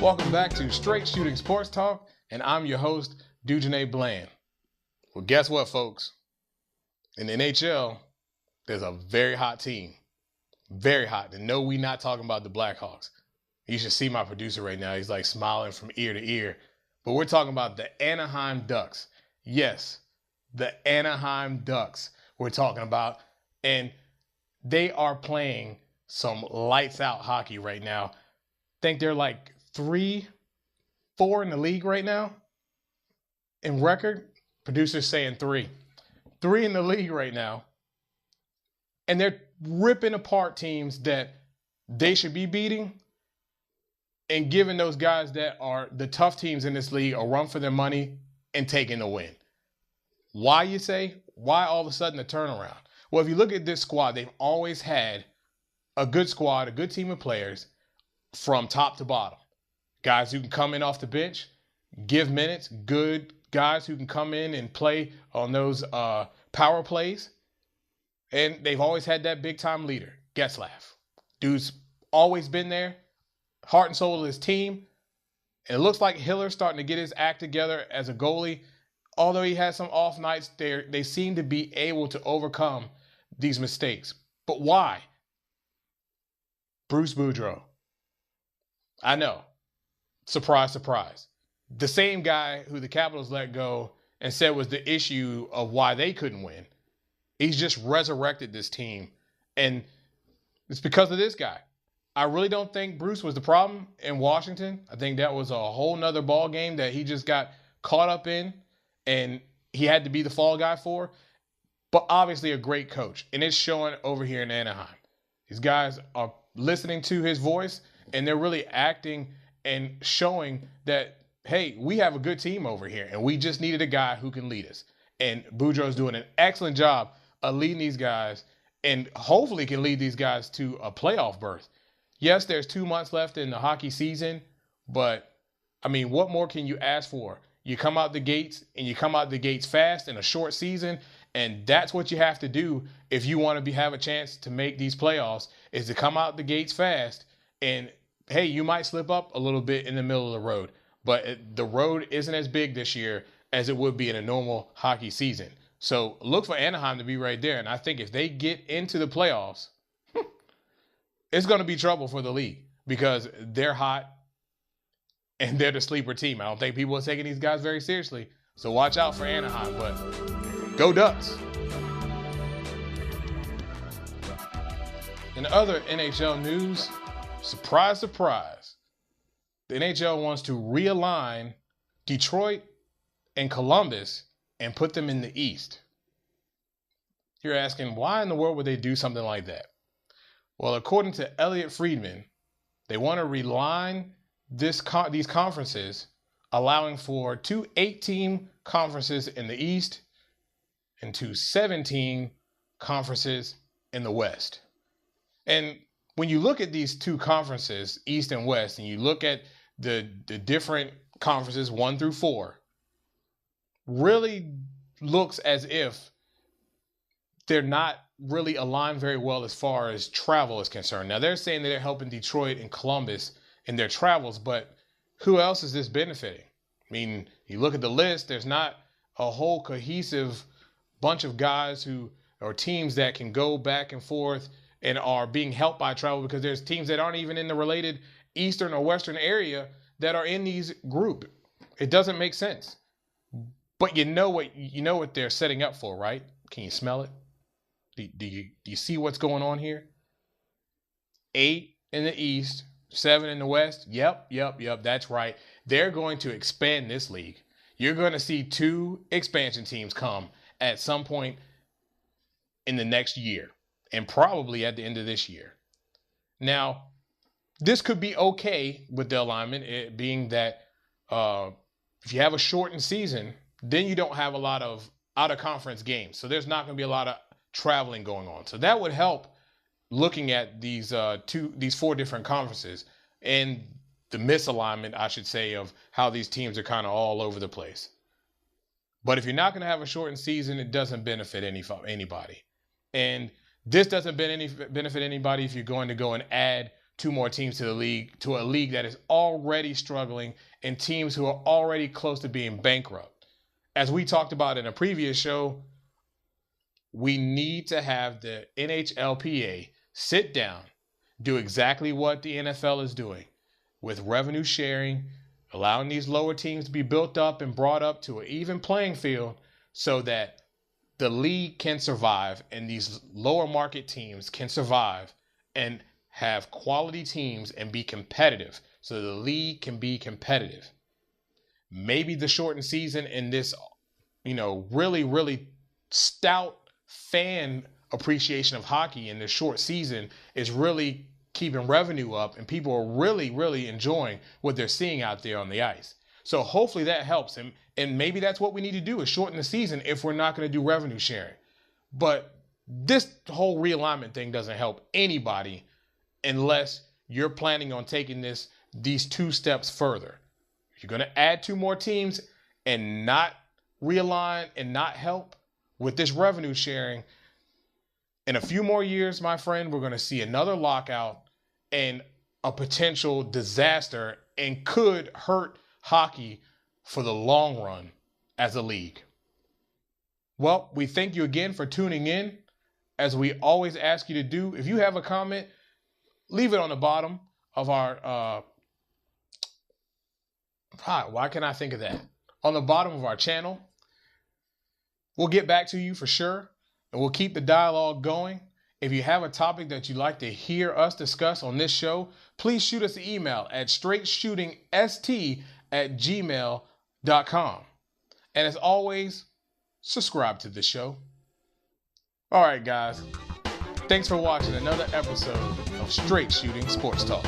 Welcome back to Straight Shooting Sports Talk, and I'm your host, Dujane Bland. Well, guess what, folks? In the NHL, there's a very hot team. Very hot. And no, we're not talking about the Blackhawks. You should see my producer right now. He's like smiling from ear to ear. But we're talking about the Anaheim Ducks. Yes, the Anaheim Ducks we're talking about. And they are playing some lights out hockey right now. I think they're like 3-4 in the league right now in record. Producers saying 3 in the league right now, and they're ripping apart teams that they should be beating and giving those guys that are the tough teams in this league a run for their money and taking the win. Why, you say? Why all of a sudden the turnaround? Well, if you look at this squad, they've always had a good squad, a good team of players from top to bottom. Guys who can come in off the bench, give minutes, good guys who can come in and play on those power plays. And they've always had that big-time leader, Getzlaf. Dude's always been there, heart and soul of his team. And it looks like Hiller's starting to get his act together as a goalie. Although he has some off nights, they seem to be able to overcome these mistakes. But why? Bruce Boudreau. I know. Surprise, surprise. The same guy who the Capitals let go and said was the issue of why they couldn't win. He's just resurrected this team. And it's because of this guy. I really don't think Bruce was the problem in Washington. I think that was a whole nother ball game that he just got caught up in and he had to be the fall guy for. But obviously a great coach. And it's showing over here in Anaheim. These guys are listening to his voice and they're really acting and showing that, hey, we have a good team over here and we just needed a guy who can lead us. And Boudreau's doing an excellent job of leading these guys and hopefully can lead these guys to a playoff berth. Yes, there's 2 months left in the hockey season, but I mean, what more can you ask for? You come out the gates and you come out the gates fast in a short season. And that's what you have to do if you want to have a chance to make these playoffs, is to come out the gates fast. And hey, you might slip up a little bit in the middle of the road, but the road isn't as big this year as it would be in a normal hockey season. So look for Anaheim to be right there. And I think if they get into the playoffs, it's going to be trouble for the league because they're hot and they're the sleeper team. I don't think people are taking these guys very seriously. So watch out for Anaheim, but go Ducks. In other NHL news, surprise, surprise, the NHL wants to realign Detroit and Columbus and put them in the East. You're asking, why in the world would they do something like that? Well, according to Elliot Friedman, they want to realign these conferences, allowing for 2 8-team conferences in the East and 2 7-team conferences in the West. And when you look at these 2 conferences, East and West, and you look at the different conferences 1 through 4, really looks as if they're not really aligned very well as far as travel is concerned. Now, they're saying that they're helping Detroit and Columbus in their travels, but who else is this benefiting? I mean, you look at the list, there's not a whole cohesive bunch of guys or teams that can go back and forth and are being helped by travel, because there's teams that aren't even in the related Eastern or Western area that are in these group. It doesn't make sense. But you know what they're setting up for, right? Can you smell it? Do you see what's going on here? 8 in the East, 7 in the West. Yep. That's right. They're going to expand this league. You're going to see 2 expansion teams come at some point in the next year, and probably at the end of this year. Now, this could be okay with the alignment, it being that if you have a shortened season, then you don't have a lot of out-of-conference games. So there's not going to be a lot of traveling going on. So that would help looking at these 4 different conferences and the misalignment, I should say, of how these teams are kind of all over the place. But if you're not going to have a shortened season, it doesn't benefit anybody. And this doesn't benefit anybody if you're going to go and add two more teams to the league, to a league that is already struggling and teams who are already close to being bankrupt. As we talked about in a previous show, we need to have the NHLPA sit down, do exactly what the NFL is doing with revenue sharing, allowing these lower teams to be built up and brought up to an even playing field so that the league can survive and these lower market teams can survive and have quality teams and be competitive so the league can be competitive. Maybe the shortened season and this, really, really stout fan appreciation of hockey in this short season is really keeping revenue up and people are really, really enjoying what they're seeing out there on the ice. So hopefully that helps. And maybe that's what we need to do is shorten the season if we're not going to do revenue sharing. But this whole realignment thing doesn't help anybody unless you're planning on taking these 2 steps further. If you're going to add 2 more teams and not realign and not help with this revenue sharing, in a few more years, my friend, we're going to see another lockout and a potential disaster and could hurt hockey for the long run as a league. Well, we thank you again for tuning in. As we always ask you to do, if you have a comment, leave it on the bottom of our, why can't I think of that? On the bottom of our channel. We'll get back to you for sure, and we'll keep the dialogue going. If you have a topic that you'd like to hear us discuss on this show, please shoot us an email at straightshootingst@gmail.com. And as always, subscribe to the show. All right, guys. Thanks for watching another episode of Straight Shooting Sports Talk.